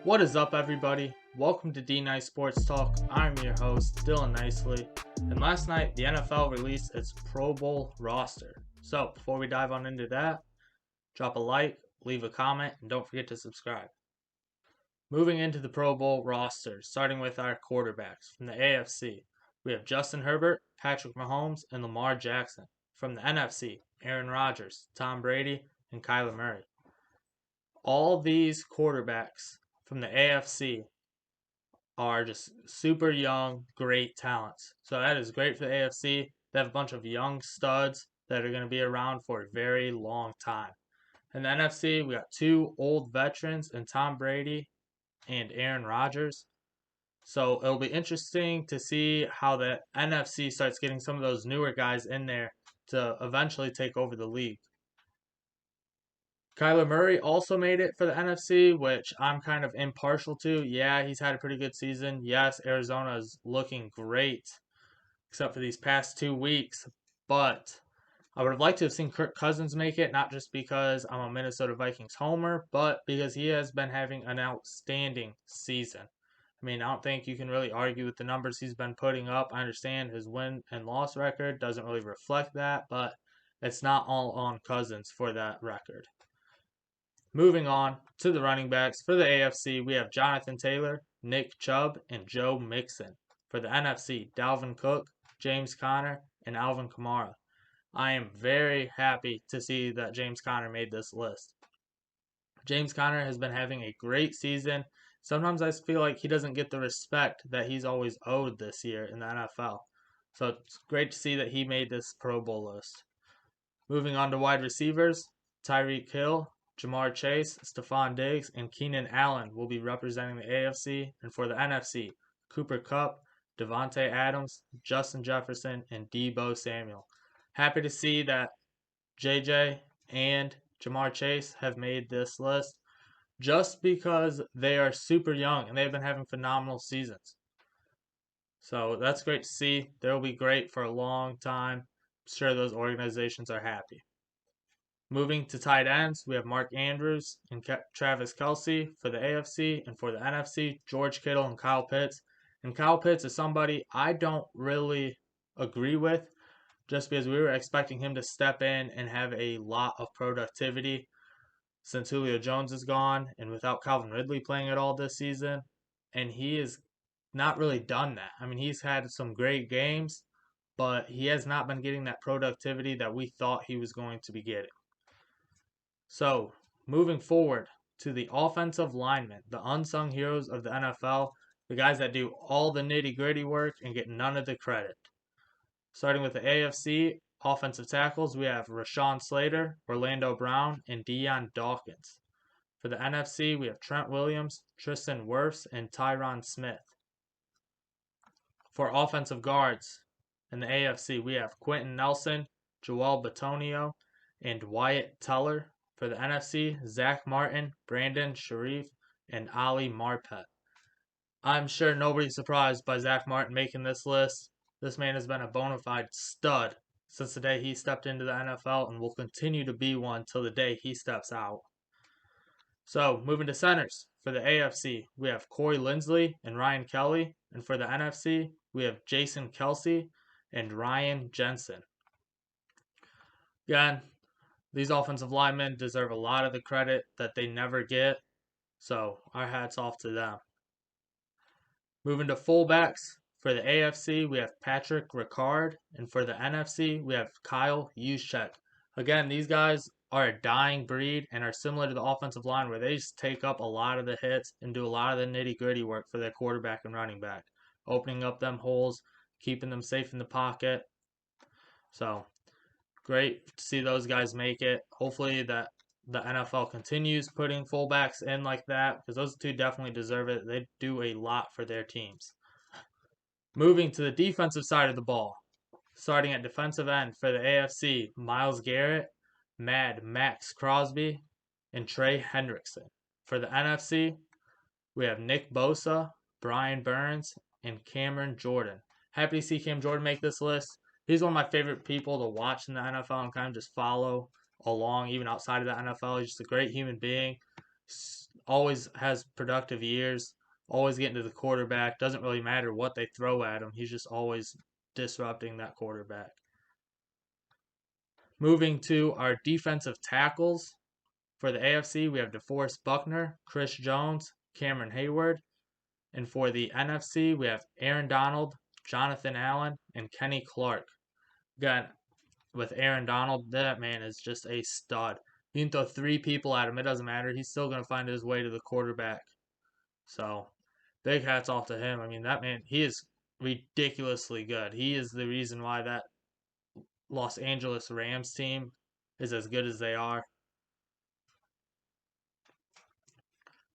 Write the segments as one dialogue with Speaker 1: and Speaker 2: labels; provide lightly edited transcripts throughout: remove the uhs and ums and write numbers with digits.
Speaker 1: What is up, everybody? Welcome to D-Night Sports Talk. I'm your host, Dylan Nicely. And last night, the NFL released its Pro Bowl roster. So, before we dive on into that, drop a like, leave a comment, and don't forget to subscribe. Moving into the Pro Bowl roster, starting with our quarterbacks from the AFC, we have Justin Herbert, Patrick Mahomes, and Lamar Jackson. From the NFC, Aaron Rodgers, Tom Brady, and Kyler Murray. All these quarterbacks from the AFC are just super young, great talents. So that is great for the AFC. They have a bunch of young studs that are going to be around for a very long time. In the NFC, we got two old veterans in Tom Brady and Aaron Rodgers. So it'll be interesting to see how the NFC starts getting some of those newer guys in there to eventually take over the league. Kyler Murray also made it for the NFC, which I'm kind of impartial to. Yeah, he's had a pretty good season. Yes, Arizona is looking great, except for these past 2 weeks. But I would have liked to have seen Kirk Cousins make it, not just because I'm a Minnesota Vikings homer, but because he has been having an outstanding season. I mean, I don't think you can really argue with the numbers he's been putting up. I understand his win and loss record doesn't really reflect that, but it's not all on Cousins for that record. Moving on to the running backs. For the AFC, we have Jonathan Taylor, Nick Chubb, and Joe Mixon. For the NFC, Dalvin Cook, James Conner, and Alvin Kamara. I am very happy to see that James Conner made this list. James Conner has been having a great season. Sometimes I feel like he doesn't get the respect that he's always owed this year in the NFL. So it's great to see that he made this Pro Bowl list. Moving on to wide receivers, Tyreek Hill, Jamar Chase, Stephon Diggs, and Keenan Allen will be representing the AFC, and for the NFC, Cooper Kupp, Devontae Adams, Justin Jefferson, and Deebo Samuel. Happy to see that JJ and Jamar Chase have made this list just because they are super young and they've been having phenomenal seasons. So that's great to see. They'll be great for a long time. I'm sure those organizations are happy. Moving to tight ends, we have Mark Andrews and Travis Kelce for the AFC, and for the NFC, George Kittle and Kyle Pitts. And Kyle Pitts is somebody I don't really agree with, just because we were expecting him to step in and have a lot of productivity since Julio Jones is gone and without Calvin Ridley playing at all this season. And he has not really done that. I mean, he's had some great games, but he has not been getting that productivity that we thought he was going to be getting. So, moving forward to the offensive linemen, the unsung heroes of the NFL, the guys that do all the nitty-gritty work and get none of the credit. Starting with the AFC offensive tackles, we have Rashawn Slater, Orlando Brown, and Dion Dawkins. For the NFC, we have Trent Williams, Tristan Wirfs, and Tyron Smith. For offensive guards in the AFC, we have Quentin Nelson, Joel Bitonio, and Wyatt Teller. For the NFC, Zach Martin, Brandon Sharif, and Ali Marpet. I'm sure nobody's surprised by Zach Martin making this list. This man has been a bona fide stud since the day he stepped into the NFL and will continue to be one till the day he steps out. So, moving to centers. For the AFC, we have Corey Linsley and Ryan Kelly. And for the NFC, we have Jason Kelsey and Ryan Jensen. Again, these offensive linemen deserve a lot of the credit that they never get. So, our hats off to them. Moving to fullbacks. For the AFC, we have Patrick Ricard. And for the NFC, we have Kyle Juszczyk. Again, these guys are a dying breed and are similar to the offensive line where they just take up a lot of the hits and do a lot of the nitty-gritty work for their quarterback and running back. Opening up them holes, keeping them safe in the pocket. So, great to see those guys make it. Hopefully that the NFL continues putting fullbacks in like that because those two definitely deserve it. They do a lot for their teams. Moving to the defensive side of the ball. Starting at defensive end for the AFC, Myles Garrett, Mad Max Crosby, and Trey Hendrickson. For the NFC, we have Nick Bosa, Brian Burns, and Cameron Jordan. Happy to see Cam Jordan make this list. He's one of my favorite people to watch in the NFL and kind of just follow along, even outside of the NFL. He's just a great human being. Always has productive years, always getting to the quarterback. Doesn't really matter what they throw at him. He's just always disrupting that quarterback. Moving to our defensive tackles for the AFC, we have DeForest Buckner, Chris Jones, Cameron Hayward. And for the NFC, we have Aaron Donald, Jonathan Allen, and Kenny Clark. Again, with Aaron Donald, that man is just a stud. You can throw three people at him, it doesn't matter. He's still going to find his way to the quarterback. So, big hats off to him. I mean, that man, he is ridiculously good. He is the reason why that Los Angeles Rams team is as good as they are.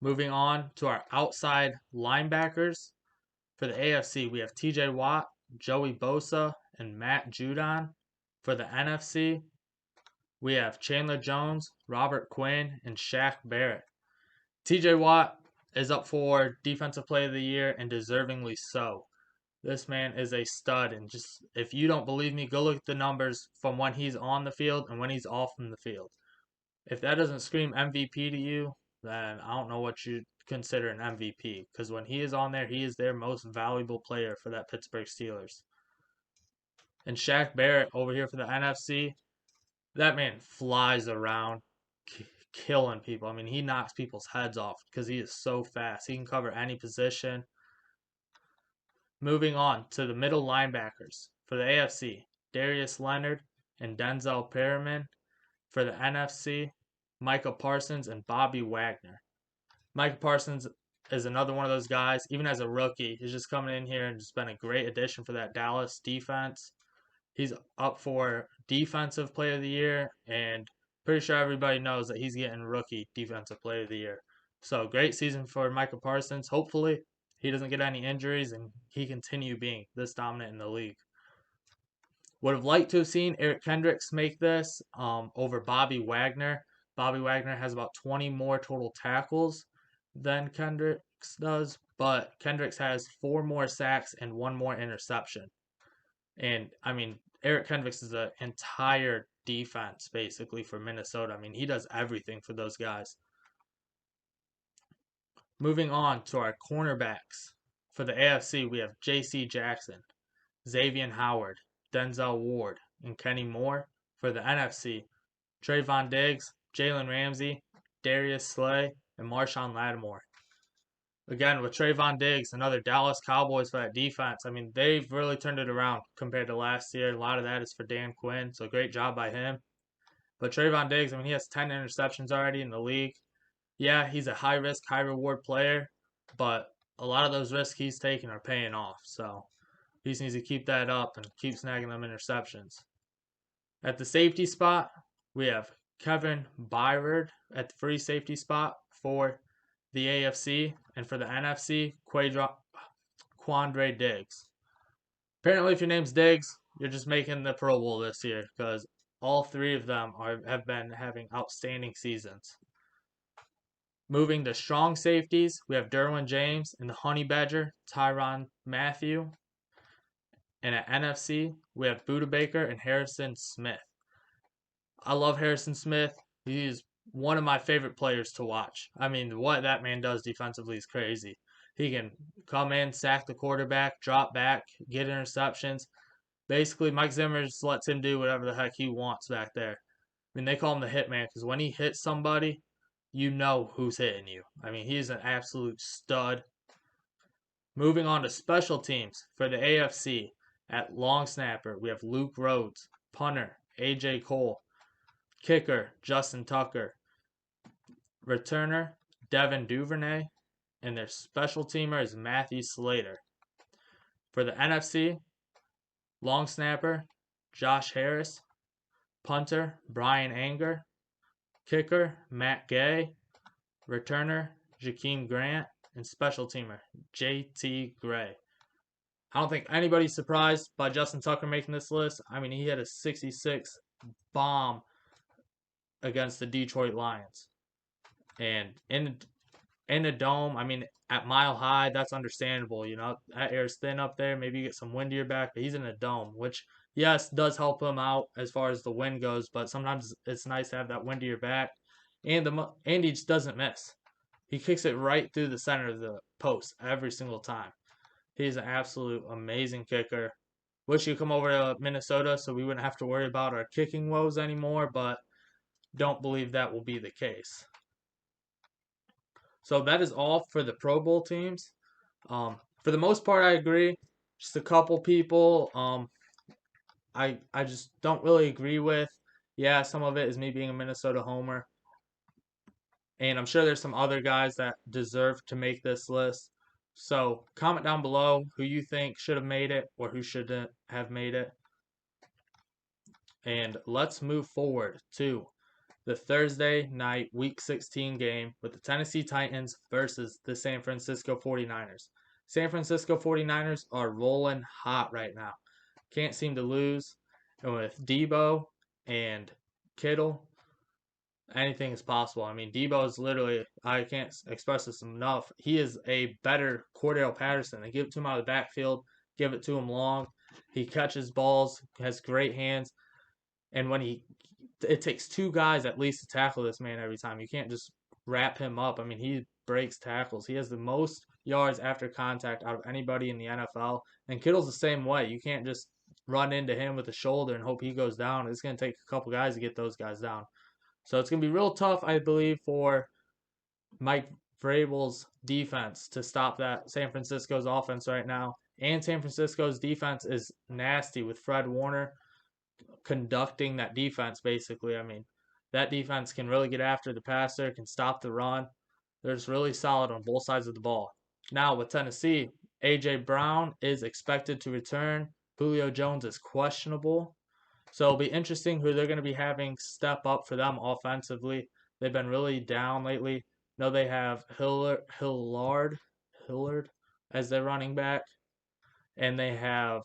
Speaker 1: Moving on to our outside linebackers. For the AFC, we have TJ Watt, Joey Bosa, and Matt Judon. For the NFC, we have Chandler Jones, Robert Quinn, and Shaq Barrett. TJ Watt is up for Defensive Player of the Year, and deservingly so. This man is a stud, and just if you don't believe me, go look at the numbers from when he's on the field and when he's off from the field. If that doesn't scream MVP to you, then I don't know what you consider an MVP. Because when he is on there, he is their most valuable player for that Pittsburgh Steelers. And Shaq Barrett over here for the NFC, that man flies around, killing people. I mean, he knocks people's heads off because he is so fast. He can cover any position. Moving on to the middle linebackers for the AFC, Darius Leonard and Denzel Perryman. For the NFC, Micah Parsons and Bobby Wagner. Micah Parsons is another one of those guys, even as a rookie, he's just coming in here and just been a great addition for that Dallas defense. He's up for Defensive Player of the Year, and pretty sure everybody knows that he's getting Rookie Defensive Player of the Year. So great season for Micah Parsons. Hopefully he doesn't get any injuries and he continue being this dominant in the league. Would have liked to have seen Eric Kendricks make this over Bobby Wagner. Bobby Wagner has about 20 more total tackles than Kendricks does, but Kendricks has 4 more sacks and 1 more interception. And I mean, Eric Kendricks is an entire defense basically for Minnesota. I mean, he does everything for those guys. Moving on to our cornerbacks. For the AFC, we have J.C. Jackson, Xavier Howard, Denzel Ward, and Kenny Moore. For the NFC, Trayvon Diggs, Jalen Ramsey, Darius Slay, and Marshawn Lattimore. Again, with Trayvon Diggs, another Dallas Cowboys for that defense. I mean, they've really turned it around compared to last year. A lot of that is for Dan Quinn, so great job by him. But Trayvon Diggs, I mean, he has 10 interceptions already in the league. Yeah, he's a high risk, high reward player, but a lot of those risks he's taking are paying off. So he just needs to keep that up and keep snagging them interceptions. At the safety spot, we have Kevin Byard at the free safety spot for the AFC, and for the NFC, Quandre Diggs. Apparently, if your name's Diggs, you're just making the Pro Bowl this year because all 3 of them have been having outstanding seasons. Moving to strong safeties, we have Derwin James and the Honey Badger, Tyrann Mathieu. And at NFC, we have Budda Baker and Harrison Smith. I love Harrison Smith. He's one of my favorite players to watch. I mean, what that man does defensively is crazy. He can come in, sack the quarterback, drop back, get interceptions. Basically, Mike Zimmer just lets him do whatever the heck he wants back there. I mean, they call him the hitman because when he hits somebody, you know who's hitting you. I mean, he's an absolute stud. Moving on to special teams for the AFC. At long snapper, we have Luke Rhodes, punter, AJ Cole, kicker, Justin Tucker, returner, Devin Duvernay, and their special teamer is Matthew Slater. For the NFC, long snapper, Josh Harris, punter, Brian Anger, kicker, Matt Gay, returner, Jakeem Grant, and special teamer, JT Gray. I don't think anybody's surprised by Justin Tucker making this list. I mean, he had a 66 bomb against the Detroit Lions. And in a dome, I mean, at Mile High, that's understandable. You know, that air's thin up there. Maybe you get some wind to your back, but he's in a dome, which, yes, does help him out as far as the wind goes. But sometimes it's nice to have that wind to your back. and he just doesn't miss. He kicks it right through the center of the post every single time. He's an absolute amazing kicker. Wish he'd come over to Minnesota so we wouldn't have to worry about our kicking woes anymore, but don't believe that will be the case. So that is all for the Pro Bowl teams. For the most part, I agree. Just a couple people I just don't really agree with. Yeah, some of it is me being a Minnesota homer. And I'm sure there's some other guys that deserve to make this list. So comment down below who you think should have made it or who shouldn't have made it. And let's move forward to the Thursday night Week 16 game with the Tennessee Titans versus the San Francisco 49ers. San Francisco 49ers are rolling hot right now. Can't seem to lose. And with Debo and Kittle, anything is possible. I mean, Debo is literally, I can't express this enough. He is a better Cordell Patterson. They give it to him out of the backfield, give it to him long. He catches balls, has great hands. And when it takes two guys at least to tackle this man every time. You can't just wrap him up. I mean, he breaks tackles. He has the most yards after contact out of anybody in the NFL. And Kittle's the same way. You can't just run into him with a shoulder and hope he goes down. It's going to take a couple guys to get those guys down. So it's going to be real tough, I believe, for Mike Vrabel's defense to stop that San Francisco's offense right now. And San Francisco's defense is nasty with Fred Warner conducting that defense, basically. I mean, that defense can really get after the passer, can stop the run. They're just really solid on both sides of the ball. Now, with Tennessee, A.J. Brown is expected to return. Julio Jones is questionable. So it'll be interesting who they're going to be having step up for them offensively. They've been really down lately. No, they have Hillard as their running back, and they have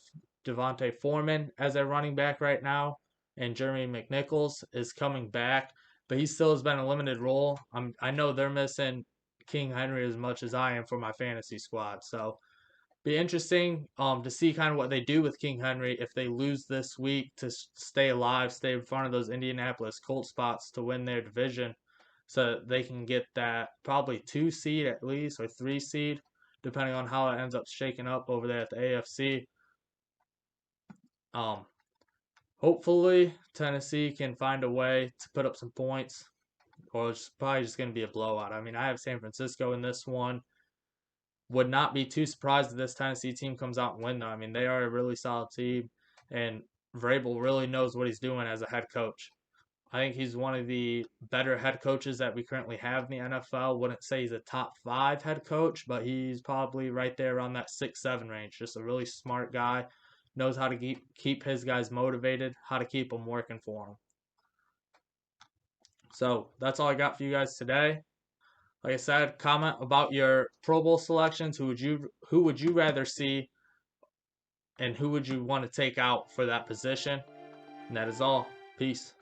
Speaker 1: Devontae Foreman as their running back right now, and Jeremy McNichols is coming back, but he still has been a limited role. I know they're missing King Henry as much as I am for my fantasy squad, so be interesting to see kind of what they do with King Henry if they lose this week to stay alive, stay in front of those Indianapolis Colts spots to win their division, so they can get that probably 2 seed at least or 3 seed, depending on how it ends up shaking up over there at the AFC. Hopefully Tennessee can find a way to put up some points, or it's probably just going to be a blowout. I mean, I have San Francisco in this one. Would not be too surprised if this Tennessee team comes out and win, though. I mean, they are a really solid team, and Vrabel really knows what he's doing as a head coach. I think he's one of the better head coaches that we currently have in the NFL. Wouldn't say he's a top 5 head coach, but he's probably right there around that 6-7 range. Just a really smart guy. Knows how to keep his guys motivated, how to keep them working for him. So that's all I got for you guys today. Like I said, comment about your Pro Bowl selections. Who would you rather see, and who would you want to take out for that position? And that is all. Peace.